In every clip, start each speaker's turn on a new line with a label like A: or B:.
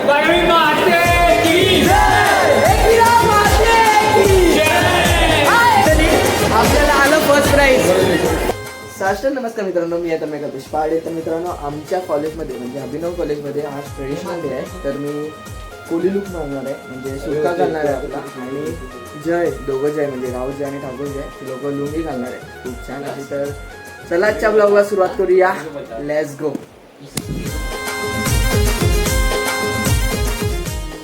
A: आपल्याला आलं first price. साष्टांग नमस्कार मित्रांनो, मी आता मेघा पुष्पाडे. तर मित्रांनो, आमच्या कॉलेजमध्ये म्हणजे अभिनव कॉलेजमध्ये आज ट्रेडिशनल डे आहे. तर मी कोली लुक मारणार आहे, म्हणजे सुक्का घालणार आहे आपला. आणि जय दोघं जय म्हणजे राहुल जय आणि ठाकूर जय ते लोक लुंगी घालणार आहे. खूप छान अशी. तर चला आजच्या ब्लॉगला सुरुवात करूया. Let's go.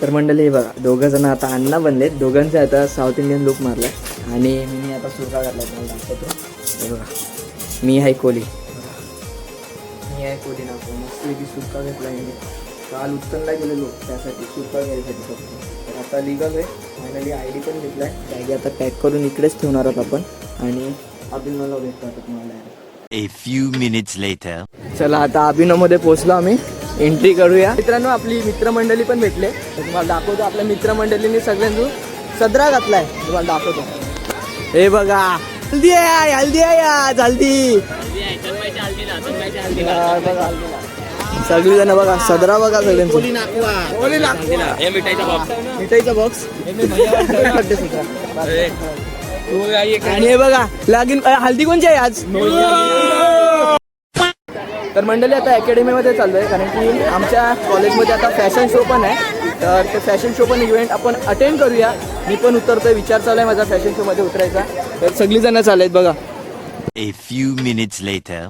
A: तर मंडळी बघा, दोघं जण आता अण्णा बनलेत. दोघांचे आता साऊथ इंडियन लुक मारलाय आणि मी आता सुरका घातलाय. तुम्हाला दाखवतो बघा. मी आहे कोली, मी आहे कोली नाको. मस्त पैकी सुरका घेतलाय मी. काल उत्तनला गेलेलो त्यासाठी सुरका घ्यायसाठी फक्त. तर आता लिगल आहे. फायनली ID पण घेतलाय. बॅगी आता पॅक करून इकडेच ठेवणार आहोत आपण. आणि अभिनवला भेटतो आता तुम्हाला.
B: A few minutes later.
A: चला आता अभिनवमध्ये पोहोचलो आम्ही. एंट्री करूया. मित्रांनो, आपली मित्रमंडळी पण भेटले. तर तुम्हाला दाखवतो. आपल्या मित्रमंडळींनी सगळ्यांनी सदरा घातलाय. तुम्हाला दाखवतो. हे बघा, हल्दी आहे, हल्दी आहे आज, हल्दी. सगळी जण बघा, सदरा बघा सगळ्यांची. मिठाईचा बॉक्स. आणि हे बघा लागीन. हल्दी कोणची आहे आज? तर मंडळी, आता अकॅडमीमध्ये चाललो आहे कारण की आमच्या कॉलेजमध्ये आता फॅशन शो पण आहे. तर ते फॅशन शो पण इव्हेंट आपण अटेंड करूया. मी पण उतरतोय. विचार चालू आहे माझा फॅशन शोमध्ये उतरायचा. तर सगळी जण चालू आहेत बघा.
B: A few minutes later.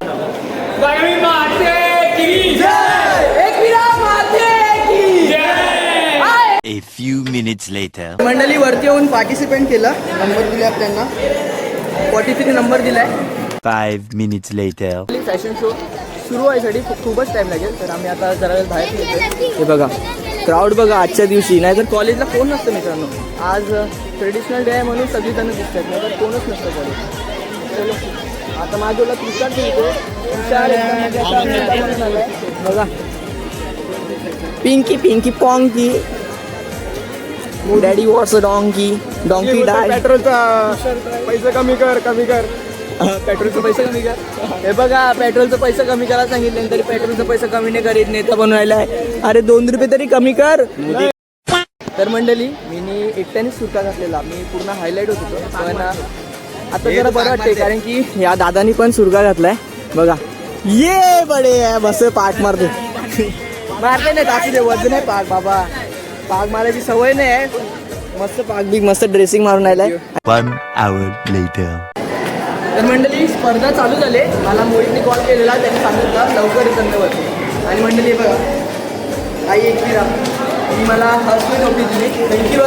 B: A few minutes later.
A: मंडळी वरती येऊन पार्टिसिपेंट केलं. नंबर दिले त्यांना. 43 नंबर दिलाय.
B: 5 minutes later.
A: फॅशन शो सुरू व्हायसाठी खूपच टाइम लागेल. तर आम्ही आता जरा वेळ बाहेर येतो. हे बघा, क्राऊड बघा आजच्या दिवशी. नाही तर कॉलेजला कोण नसतं मित्रांनो. आज ट्रेडिशनल डे आहे म्हणून सगळीजण दिसतात. नाही तर कोणच नसतं कॉलेज. चलो आता माझ्याला तुषार खेळतो. बघा, pinky pinky ponky. Daddy what's a donkey. Donkey die.
C: पेट्रोलचा पैसे कमी कर, कमी कर.
A: पेट्रोलचं पैसे कमी कर. हे बघा, पेट्रोलचं पैसे कमी करायला सांगितले तरी पेट्रोलचं पैसे कमी नाही करीत. नेता बनवायला आहे. अरे 2 रुपये तरी कमी कर. तर मंडळी, मी एकट्याने सुरका घातलेला. मी पूर्ण हायलाईट होत होतो. पण आता जरा बरं वाटतंय कारण की या दादानी पण सुरका घातलाय. बघा, ये बडे बस पाठ मारते. मारते नाही, टाकी दे. वजन आहे पाक बाबा. पाक मारायची सवय नाही आहे. मस्त पाक बिग मस्त ड्रेसिंग मारून आलाय.
B: 1 hour later.
A: तर मंडळी, स्पर्धा चालू झाली. मला मोहितने कॉल केलेला. त्यांनी सांगितलं लवकर येतं. आणि मंडळी बघा, आई एकटी राहा. मी मला हसवी टोपी दिली. थँक्यू.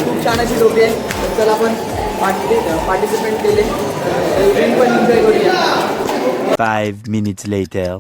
A: खूप छान अशी टोपी आहे. तर चला आपण पार्टिसिपेंट केले. इव्हेंट पण एन्जॉय करूया.
B: 5 minutes later.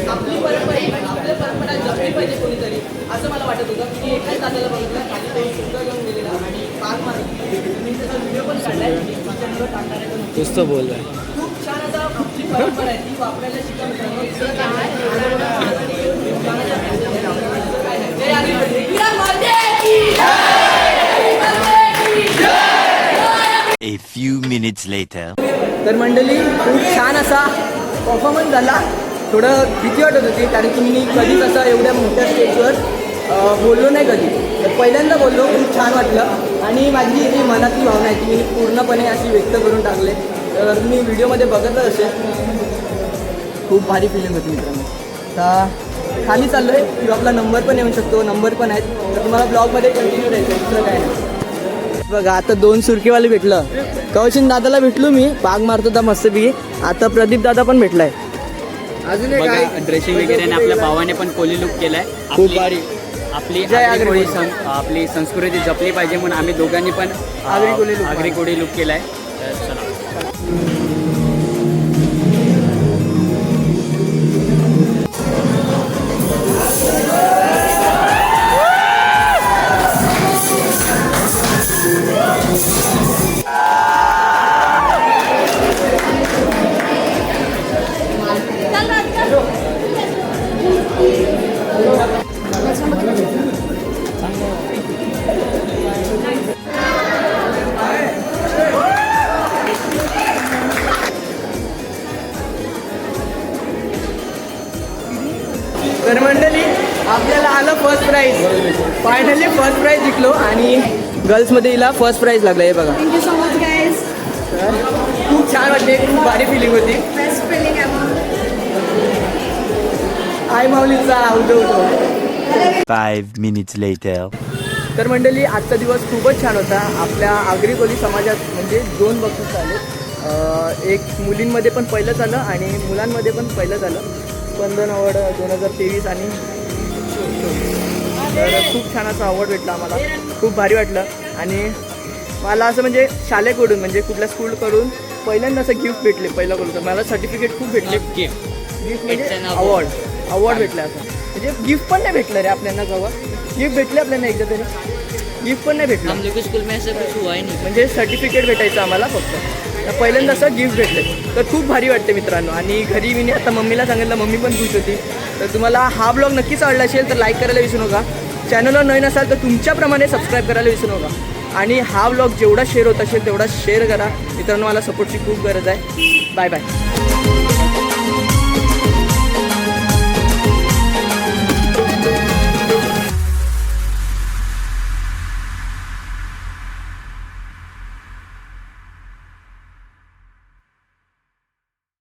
B: आपली परंपरा जपली पाहिजे कोणीतरी, असं मला वाटत होतं. की एकाच दादाला बघितलं खाली तो सुद्धा घेऊन गेलेला आणि पाक मारला. मी त्याचा व्हिडिओ पण काढलाय. माझ्याबरोबर टाकणार आहे. नुसतं बोललाय. खूप छान आता आपली परंपरा आहे ती वापरायला शिका मित्रांनो. A few minutes later.
A: तर मंडळी, खूप छान असा परफॉर्मन्स झाला. थोडं भीती वाटत होती कारण की मी कधीच असं एवढ्या मोठ्या स्टेजवर बोललो नाही कधी. तर पहिल्यांदा बोललो. खूप छान वाटलं. आणि माझी जी मनातली भावना आहे ती मी पूर्णपणे अशी व्यक्त करून टाकले. तर मी व्हिडिओमध्ये बघतच असेल. खूप भारी फिलिंग होती मित्रांनो. तर खाली चाललो आहे की आपला नंबर पण येऊ शकतो. नंबर पण आहेत. तर तुम्हाला ब्लॉगमध्ये कंटिन्यू राहायचं. दुसरं काय नाही. बघा आता 2 सुरकेवाले भेटलं. कौशिक दादाला भेटलो मी, बाग मारतो होता मस्तपैकी. आता प्रदीप दादा पण भेटलाय.
C: अजून एक
D: बघा
C: आहे.
D: ड्रेसिंग वगैरे आणि आपल्या भावाने पण कोली लुक केलाय.
A: खूप भारी.
D: आपली
A: जय
D: आगरी
A: आगरी
D: कोळी आपली संस्कृती जपली पाहिजे म्हणून आम्ही दोघांनी पण
A: आगरी कोळी look
D: आगरी कोळी लुक केलाय. तर चला.
A: तर मंडळी आपल्याला आलं first prize. Finally first prize जिंकलो आणि गर्ल्समध्ये हिला फर्स्ट प्राईज लागला. हे बघा
E: Thank you so much, guys.
A: खूप छान वाटते, खूप भारी फिलिंग होती.
E: Best feeling ever.
A: आई माऊलीचा उठो उठो.
F: 5 minutes later.
A: तर मंडळी आजचा दिवस खूपच छान होता. आपल्या आगरी कोळी समाजात म्हणजे 2 बक्षीस आले. एक मुलींमध्ये पण पहिलं झालं आणि मुलांमध्ये पण पहिलं झालं. स्पंदन अवॉर्ड 2023 आणि 24. तर खूप छान असा अवॉर्ड भेटला आम्हाला. खूप भारी वाटलं आणि मला असं म्हणजे शाळेकडून म्हणजे कुठल्या स्कूलकडून पहिल्यांदा असं गिफ्ट भेटले. पहिलं बोलतो मला सर्टिफिकेट खूप भेटले. गिफ्ट म्हणजे अवॉर्ड भेटलं असं म्हणजे गिफ्ट पण नाही भेटलं रे आपल्याला. कवा गिफ्ट भेटले आपल्याला एकदा तरी, गिफ्ट पण नाही भेटलं.
B: हम लोग के स्कूल में ऐसा कुछ हुआ ही नहीं.
A: म्हणजे सर्टिफिकेट भेटायचं आम्हाला फक्त. पहिल्यांदा असं गिफ्ट भेटले तर खूप भारी वाटते मित्रांनो. आणि घरी मी आता मम्मीला सांगितलं, मम्मी पण खुश होती. तर तुम्हाला हा ब्लॉग नक्कीच आवडला असेल तर लाईक करायला विसरू नका. चॅनलवर नवीन असाल तर तुमच्याप्रमाणे सबस्क्राईब करायला विसरू नका. आणि हा ब्लॉग जेवढा शेअर होत असेल तेवढा शेअर करा मित्रांनो. मला सपोर्टची खूप गरज आहे. Bye bye.